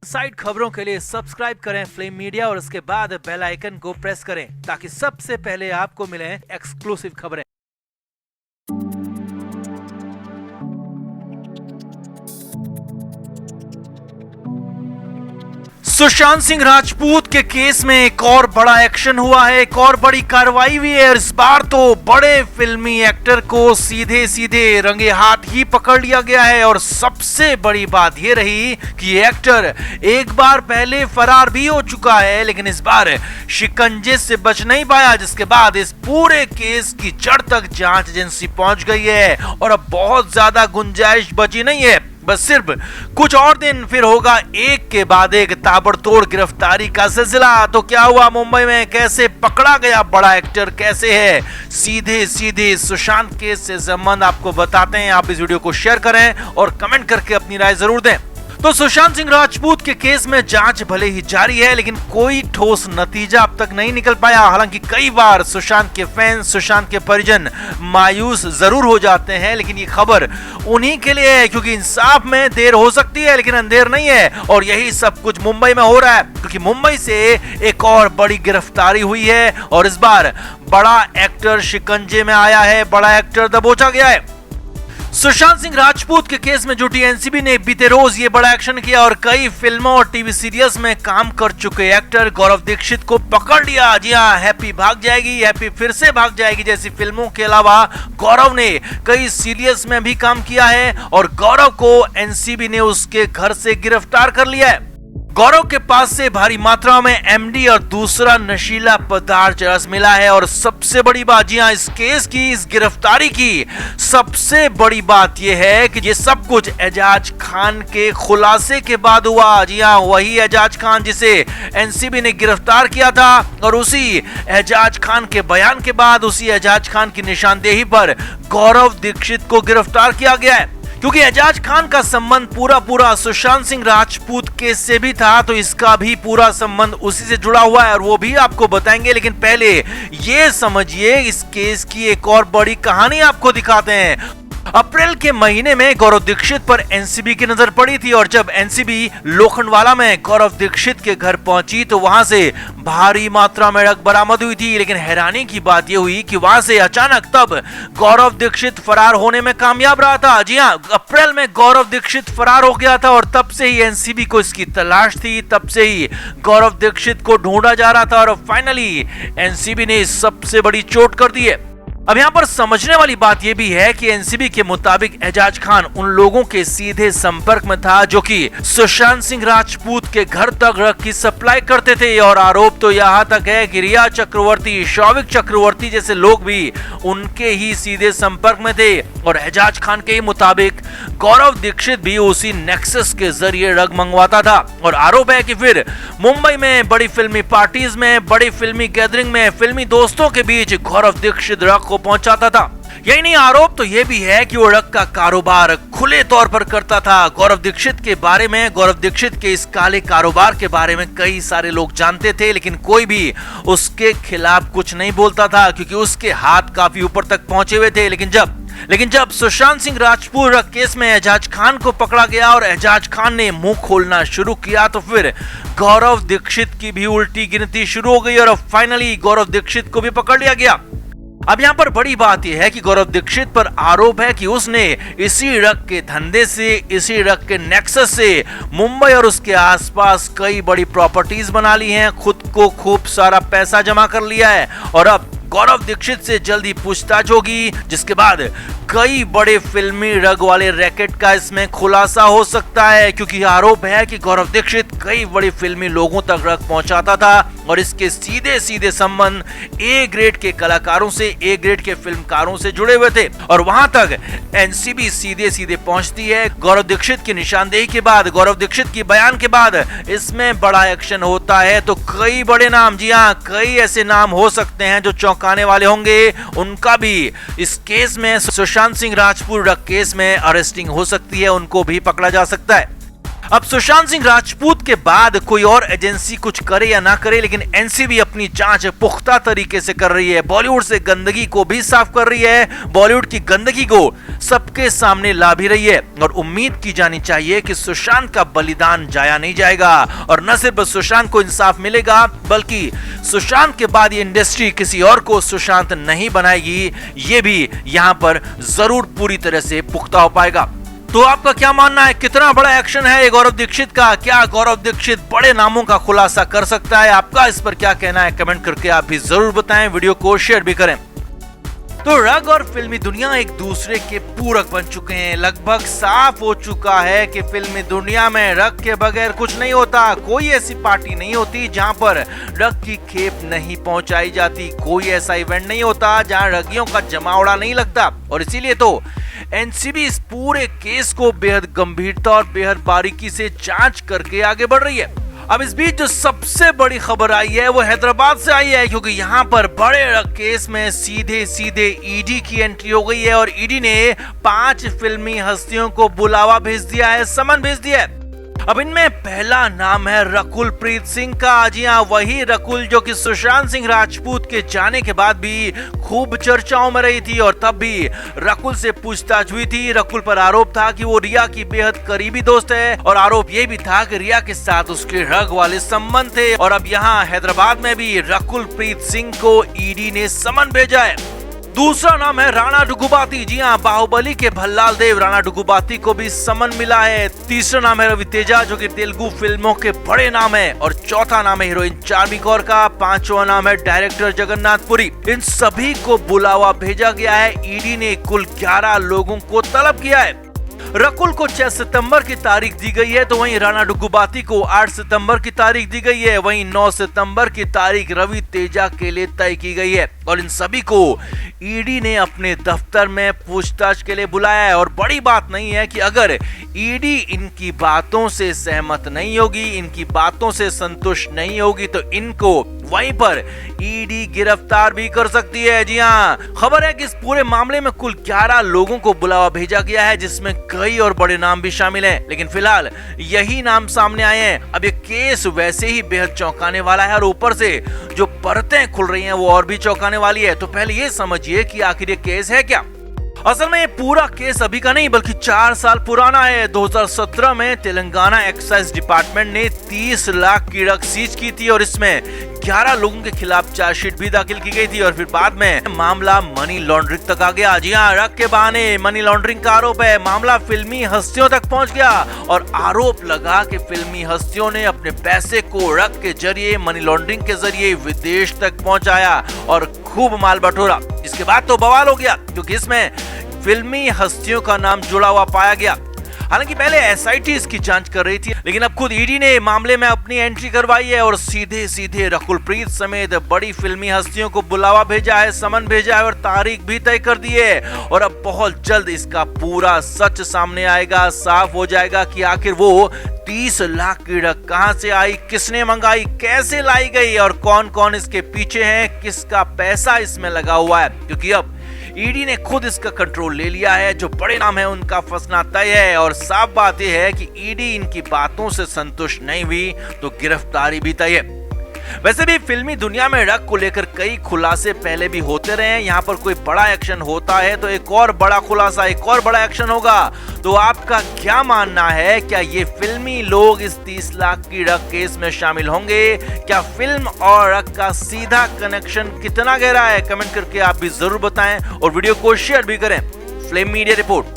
Side खबरों के लिए सब्सक्राइब करें फ्लेम मीडिया और उसके बाद बेल आइकन को प्रेस करें ताकि सबसे पहले आपको मिले एक्सक्लूसिव खबरें। सुशांत सिंह राजपूत के केस में एक और बड़ा एक्शन हुआ है, एक और बड़ी कार्रवाई हुई है और इस बार तो बड़े फिल्मी एक्टर को सीधे सीधे रंगे हाथ ही पकड़ लिया गया है। और सबसे बड़ी बात यह रही कि ये एक्टर एक बार पहले फरार भी हो चुका है, लेकिन इस बार शिकंजे से बच नहीं पाया, जिसके बाद इस पूरे केस की जड़ तक जांच एजेंसी पहुंच गई है और अब बहुत ज्यादा गुंजाइश बची नहीं है। बस सिर्फ कुछ और दिन फिर होगा एक के बाद एक ताबड़तोड़ गिरफ्तारी का सिलसिला। तो क्या हुआ मुंबई में, कैसे पकड़ा गया बड़ा एक्टर, कैसे है सीधे सीधे सुशांत केस से संबंध आपको बताते हैं। आप इस वीडियो को शेयर करें और कमेंट करके अपनी राय जरूर दें। तो सुशांत सिंह राजपूत के केस में जांच भले ही जारी है, लेकिन कोई ठोस नतीजा अब तक नहीं निकल पाया। हालांकि कई बार सुशांत के फैंस, सुशांत के परिजन मायूस जरूर हो जाते हैं, लेकिन ये खबर उन्हीं के लिए है क्योंकि इंसाफ में देर हो सकती है लेकिन अंधेर नहीं है। और यही सब कुछ मुंबई में हो रहा है क्योंकि मुंबई से एक और बड़ी गिरफ्तारी हुई है और इस बार बड़ा एक्टर शिकंजे में आया है, बड़ा एक्टर दबोचा गया है। सुशांत सिंह राजपूत के केस में जुटी एनसीबी ने बीते रोज ये बड़ा एक्शन किया और कई फिल्मों और टीवी सीरियल्स में काम कर चुके एक्टर गौरव दीक्षित को पकड़ लिया। जी हां, हैप्पी भाग जाएगी, हैप्पी फिर से भाग जाएगी जैसी फिल्मों के अलावा गौरव ने कई सीरियल्स में भी काम किया है और गौरव को एनसीबी ने उसके घर से गिरफ्तार कर लिया है। गौरव के पास से भारी मात्रा में एमडी और दूसरा नशीला पदार्थ रस मिला है और सबसे बड़ी बात, जी हां, इस केस की, इस गिरफ्तारी की सबसे बड़ी बात यह है कि ये सब कुछ एजाज खान के खुलासे के बाद हुआ। जी हां, वही एजाज खान जिसे एनसीबी ने गिरफ्तार किया था और उसी एजाज खान के बयान के बाद, उसी एजाज खान की निशानदेही पर गौरव दीक्षित को गिरफ्तार किया गया है। क्योंकि एजाज खान का संबंध पूरा सुशांत सिंह राजपूत केस से भी था, तो इसका भी पूरा संबंध उसी से जुड़ा हुआ है और वो भी आपको बताएंगे। लेकिन पहले ये समझिए, इस केस की एक और बड़ी कहानी आपको दिखाते हैं। अप्रैल के महीने में गौरव दीक्षित पर एनसीबी की नजर पड़ी थी और जब एनसीबी लोखंडवाला में गौरव दीक्षित के घर पहुंची तो वहां से भारी मात्रा में ड्रग बरामद हुई थी। लेकिन हैरानी की बात यह हुई कि वहां से अचानक तब गौरव दीक्षित फरार होने में कामयाब रहा था। जी हां, अप्रैल में गौरव दीक्षित फरार हो गया था और तब से ही एनसीबी को इसकी तलाश थी, तब से ही गौरव दीक्षित को ढूंढा जा रहा था और फाइनली एनसीबी ने सबसे बड़ी चोट कर दी है। अब यहाँ पर समझने वाली बात यह भी है कि एनसीबी के मुताबिक एजाज खान उन लोगों के सीधे संपर्क में था जो कि सुशांत सिंह राजपूत के घर तक ड्रग की सप्लाई करते थे और आरोप तो यहाँ तक है कि रिया चक्रवर्ती, शौविक चक्रवर्ती जैसे लोग भी उनके ही सीधे संपर्क में थे। और एजाज खान के ही मुताबिक गौरव दीक्षित भी उसी नेक्सस के जरिए ड्रग मंगवाता था और आरोप है कि फिर मुंबई में बड़ी फिल्मी पार्टीज में, बड़ी फिल्मी गैदरिंग में, फिल्मी दोस्तों के बीच गौरव दीक्षित ड्रग को पहुंचाता था। यही नहीं, आरोप तो यह भी है कि वो ड्रग का कारोबार खुले तौर पर करता था। गौरव दीक्षित के बारे में, गौरव दीक्षित के इस काले कारोबार के बारे में कई सारे लोग जानते थे, लेकिन कोई भी उसके खिलाफ कुछ नहीं बोलता था क्योंकि उसके हाथ काफी ऊपर तक पहुंचे हुए थे। लेकिन जब सुशांत सिंह राजपूत केस में एजाज खान को पकड़ा गया और एजाज खान ने मुंह खोलना शुरू किया तो फिर गौरव दीक्षित की भी उल्टी गिनती शुरू हो गई और अब फाइनली गौरव दीक्षित को भी पकड़ लिया गया। अब यहाँ पर बड़ी बात यह है कि गौरव दीक्षित पर आरोप है कि उसने इसी ड्रग के धंधे से, इसी ड्रग के नेक्सस से मुंबई और उसके आसपास कई बड़ी प्रॉपर्टीज बना ली हैं, खुद को खूब सारा पैसा जमा कर लिया है और अब गौरव दीक्षित से जल्दी पूछताछ होगी जिसके बाद कई बड़े फिल्मी ड्रग वाले रैकेट का इसमें खुलासा हो सकता है क्योंकि आरोप है कि गौरव दीक्षित कई बड़ी फिल्मी लोगों तक ड्रग पहुंचाता था और इसके सीधे सीधे संबंध ए ग्रेड के कलाकारों से, ए ग्रेड के फिल्मकारों से जुड़े हुए थे और वहां तक एनसीबी सीधे सीधे पहुंचती है। गौरव दीक्षित की निशानदेही के बाद, गौरव दीक्षित की बयान के बाद इसमें बड़ा एक्शन होता है तो कई बड़े नाम, जी हां, कई ऐसे नाम हो सकते हैं जो चौंकाने वाले होंगे, उनका भी इस केस में, सुशांत सिंह राजपूत ड्रग केस में अरेस्टिंग हो सकती है, उनको भी पकड़ा जा सकता है। अब सुशांत सिंह राजपूत के बाद कोई और एजेंसी कुछ करे या ना करे, लेकिन एनसीबी अपनी जांच पुख्ता तरीके से कर रही है। बॉलीवुड से गंदगी को भी साफ कर रही है, बॉलीवुड की गंदगी को सबके सामने ला भी रही है। और उम्मीद की जानी चाहिए कि सुशांत का बलिदान जाया नहीं जाएगा और न सिर्फ सुशांत को इंसाफ मिलेगा, बल्कि सुशांत के बाद ये इंडस्ट्री किसी और को सुशांत नहीं बनाएगी, ये भी यहां पर जरूर पूरी तरह से पुख्ता हो पाएगा। तो आपका क्या मानना है, कितना बड़ा एक्शन है ये गौरव दीक्षित का? क्या गौरव दीक्षित बड़े नामों का खुलासा कर सकता है? आपका इस पर क्या कहना है, कमेंट करके आप भी जरूर बताएं, वीडियो को शेयर भी करें। तो रग और फिल्मी दुनिया एक दूसरे के पूरक बन चुके हैं। लगभग साफ हो चुका है कि फिल्मी दुनिया में रग के बगैर कुछ नहीं होता। कोई ऐसी पार्टी नहीं होती जहां पर रग की खेप नहीं पहुंचाई जाती। कोई ऐसा इवेंट नहीं होता जहां रगियों का जमावड़ा नहीं लगता। और इसीलिए तो एनसीबी इस पूरे केस को बेहद गंभीरता और बेहद बारीकी से जांच करके आगे बढ़ रही है। अब इस बीच जो सबसे बड़ी खबर आई है वो हैदराबाद से आई है, क्योंकि यहाँ पर बड़े केस में सीधे सीधे ईडी की एंट्री हो गई है और ईडी ने 5 फिल्मी हस्तियों को बुलावा भेज दिया है, समन भेज दिया है। अब इनमें पहला नाम है रकुल प्रीत सिंह का। जी हाँ, वही रकुल जो कि सुशांत सिंह राजपूत के जाने के बाद भी खूब चर्चाओं में रही थी और तब भी रकुल से पूछताछ हुई थी। रकुल पर आरोप था कि वो रिया की बेहद करीबी दोस्त है और आरोप ये भी था कि रिया के साथ उसके रग वाले संबंध थे। और अब यहाँ हैदराबाद में भी रकुल प्रीत सिंह को ईडी ने समन भेजा है। दूसरा नाम है राणा डुगुबाती। जी हाँ, बाहुबली के भल्लाल देव राणा डुगुबाती को भी समन मिला है। तीसरा नाम है रवि तेजा, जो कि तेलुगु फिल्मों के बड़े नाम है। और चौथा नाम है हीरोइन चार्मी कौर का। पांचवा नाम है डायरेक्टर जगन्नाथ पुरी। इन सभी को बुलावा भेजा गया है। ईडी ने कुल 11 लोगों को तलब किया है। रकुल को 6 सितंबर की तारीख दी गई है, तो वहीं राणा डुगुबाती को 8 सितंबर की तारीख दी गई है। वहीं 9 सितंबर की तारीख रवि तेजा के लिए तय की गई है। और इन सभी को ईडी ने अपने दफ्तर में पूछताछ के लिए बुलाया है। और बड़ी बात नहीं है कि अगर ईडी इनकी बातों से सहमत नहीं होगी, इनकी बातों से संतुष्ट नहीं होगी, तो इनको वहीं पर ईडी गिरफ्तार भी कर सकती है। जी हाँ, खबर है कि इस पूरे मामले में कुल 11 लोगों को बुलावा भेजा गया है, जिसमें कई और बड़े नाम भी शामिल हैं। लेकिन फिलहाल यही नाम सामने आए हैं। अब ये केस वैसे ही बेहद चौंकाने वाला है और ऊपर से जो परतें खुल रही हैं वो और भी चौंकाने वाली है। तो पहले ये समझिए कि आखिर ये केस है क्या। असल में ये पूरा केस अभी का नहीं बल्कि 4 साल पुराना है। 2017 में तेलंगाना एक्साइज डिपार्टमेंट ने 30 लाख की ड्रग सीज की थी और इसमें 11 लोगों के खिलाफ चार्जशीट भी दाखिल की गई थी। और फिर बाद में मामला मनी लॉन्ड्रिंग तक आ गया। जी हाँ, ड्रग के बहाने मनी लॉन्ड्रिंग का आरोप है। मामला फिल्मी हस्तियों तक पहुंच गया और आरोप लगा कि फिल्मी हस्तियों ने अपने पैसे को ड्रग के जरिए, मनी लॉन्ड्रिंग के जरिए विदेश तक पहुंचाया और खूब माल बटोरा। इसके बाद तो बवाल हो गया, क्योंकि इसमें फिल्मी हस्तियों का नाम जुड़ा हुआ पाया गया। हालांकि पहले एसआईटी इसकी जांच कर रही थी, लेकिन अब खुद ईडी ने मामले में अपनी एंट्री करवाई है और सीधे सीधे रकुल प्रीत समेत बड़ी फिल्मी हस्तियों को बुलावा भेजा है, समन भेजा है और तारीख भी तय कर दी है। और अब बहुत जल्द इसका पूरा सच सामने आएगा, साफ हो जाएगा कि आखिर वो 30 लाख की ड्रग कहां से आई, किसने मंगाई, कैसे लाई गई और कौन कौन इसके पीछे है, किसका पैसा इसमें लगा हुआ है। क्योंकि अब ईडी ने खुद इसका कंट्रोल ले लिया है। जो बड़े नाम है उनका फंसना तय है और साफ बात यह है कि ईडी इनकी बातों से संतुष्ट नहीं हुई तो गिरफ्तारी भी तय है। वैसे भी फिल्मी दुनिया में ड्रग को लेकर कई खुलासे पहले भी होते रहे हैं। यहाँ पर कोई बड़ा एक्शन होता है तो एक और बड़ा खुलासा, एक और बड़ा एक्शन होगा। तो आपका क्या मानना है, क्या ये फिल्मी लोग इस 30 लाख की ड्रग केस में शामिल होंगे? क्या फिल्म और ड्रग का सीधा कनेक्शन कितना गहरा है? कमेंट करके आप भी जरूर बताएं और वीडियो को शेयर भी करें। Flame media report.